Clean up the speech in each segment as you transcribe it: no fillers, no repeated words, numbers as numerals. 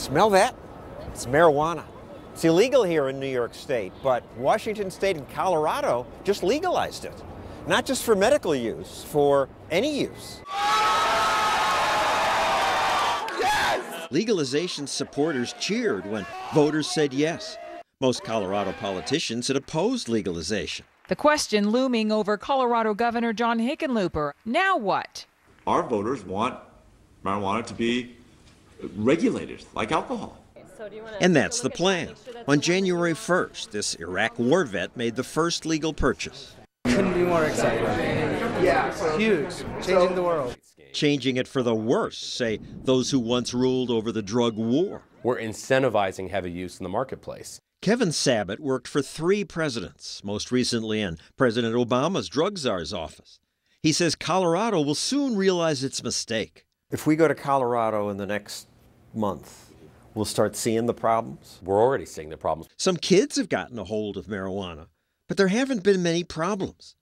Smell that? It's marijuana. It's illegal here in New York State, but Washington State and Colorado just legalized it. Not just for medical use, for any use. Yes! Legalization supporters cheered when voters said yes. Most Colorado politicians had opposed legalization. The question looming over Colorado Governor John Hickenlooper. Now what? Our voters want marijuana to be regulated like alcohol. And that's the plan. On January 1st, this Iraq war vet made the first legal purchase. Couldn't be more excited. Yeah, huge. Changing the world. Changing it for the worse, say those who once ruled over the drug war. We're incentivizing heavy use in the marketplace. Kevin Sabet worked for 3 presidents, most recently in President Obama's drug czar's office. He says Colorado will soon realize its mistake. If we go to Colorado in the next month, we'll start seeing the problems. We're already seeing the problems. Some kids have gotten a hold of marijuana, but there haven't been many problems.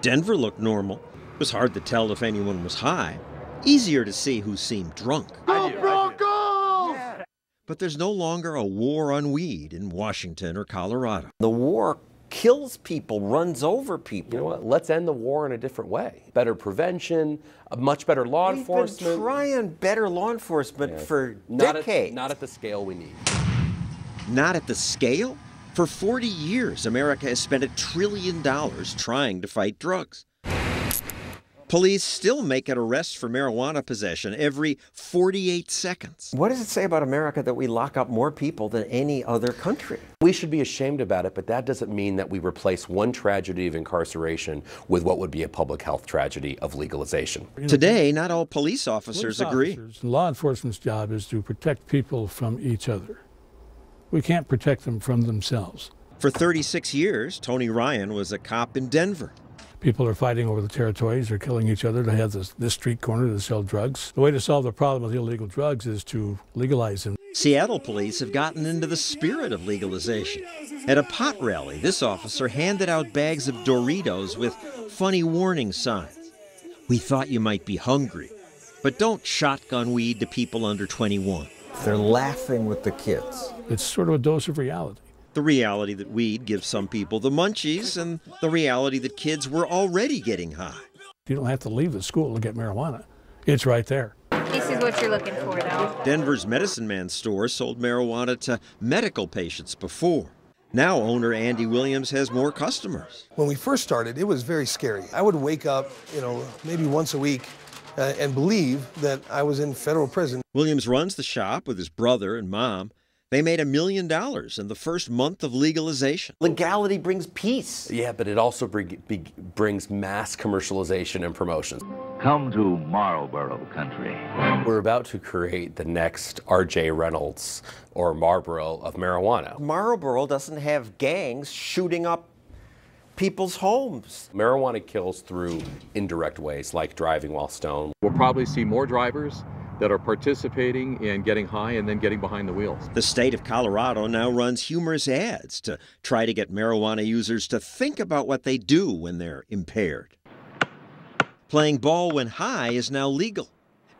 Denver looked normal. It was hard to tell if anyone was high. Easier to see who seemed drunk. Go Broncos! But there's no longer a war on weed in Washington or Colorado. The war kills people, runs over people. You know what? Let's end the war in a different way. Better prevention, a much better law enforcement. We've been trying better law enforcement for decades. Not at the scale we need. Not at the scale? For 40 years, America has spent $1 trillion trying to fight drugs. Police still make an arrest for marijuana possession every 48 seconds. What does it say about America that we lock up more people than any other country? We should be ashamed about it, but that doesn't mean that we replace one tragedy of incarceration with what would be a public health tragedy of legalization. Today, not all police officers agree. Law enforcement's job is to protect people from each other. We can't protect them from themselves. For 36 years, Tony Ryan was a cop in Denver. People are fighting over the territories, they're killing each other to have this street corner to sell drugs. The way to solve the problem with illegal drugs is to legalize them. Seattle police have gotten into the spirit of legalization. At a pot rally, this officer handed out bags of Doritos with funny warning signs. We thought you might be hungry, but don't shotgun weed to people under 21. They're laughing with the kids. It's sort of a dose of reality. The reality that weed gives some people the munchies, and the reality that kids were already getting high. You don't have to leave the school to get marijuana. It's right there. This is what you're looking for, though. Denver's Medicine Man store sold marijuana to medical patients before. Now owner Andy Williams has more customers. When we first started, it was very scary. I would wake up, maybe once a week and believe that I was in federal prison. Williams runs the shop with his brother and mom. They made $1 million in the first month of legalization. Legality brings peace. Yeah, but it also brings mass commercialization and promotion. Come to Marlboro country. We're about to create the next R.J. Reynolds or Marlboro of marijuana. Marlboro doesn't have gangs shooting up people's homes. Marijuana kills through indirect ways, like driving while stoned. We'll probably see more drivers that are participating in getting high and then getting behind the wheels. The state of Colorado now runs humorous ads to try to get marijuana users to think about what they do when they're impaired. Playing ball when high is now legal.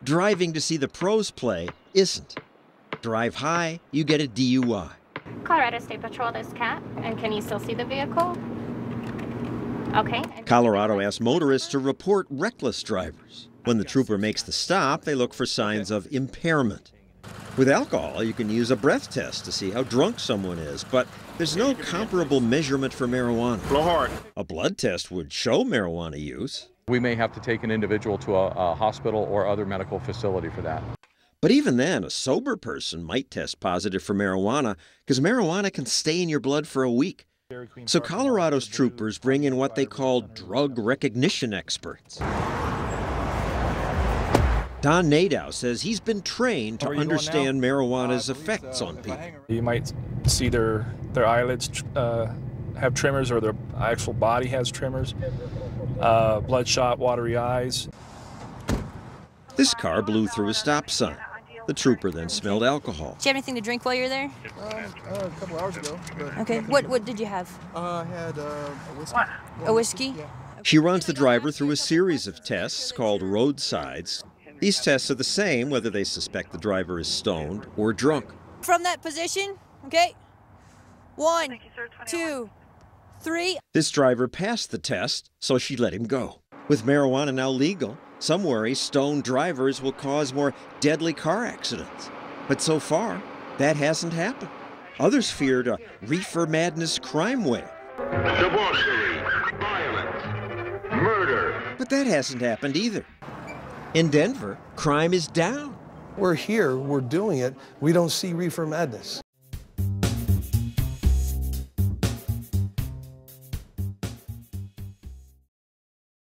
Driving to see the pros play isn't. Drive high, you get a DUI. Colorado State Patrol, this cat. And can you still see the vehicle? Okay. Colorado asks motorists to report reckless drivers. When the trooper makes the stop, they look for signs of impairment. With alcohol, you can use a breath test to see how drunk someone is, but there's no comparable measurement for marijuana. Blow hard. A blood test would show marijuana use. We may have to take an individual to a hospital or other medical facility for that. But even then, a sober person might test positive for marijuana because marijuana can stay in your blood for a week. So Colorado's troopers bring in what they call drug recognition experts. Don Nadeau says he's been trained to understand marijuana's effects on people. You might see their eyelids have tremors, or their actual body has tremors, bloodshot, watery eyes. This car blew through a stop sign. The trooper then smelled alcohol. Did you have anything to drink while you were there? A couple hours ago. Okay. What did you have? I had a whiskey. A whiskey? Yeah. She runs the driver through a series of tests called roadsides. These tests are the same whether they suspect the driver is stoned or drunk. From that position, okay? 1, 2, 3. This driver passed the test, so she let him go. With marijuana now legal, some worry stoned drivers will cause more deadly car accidents. But so far, that hasn't happened. Others feared a reefer madness crime wave. Debauchery, violence, murder. But that hasn't happened either. In Denver, crime is down. We're here, we're doing it, we don't see reefer madness.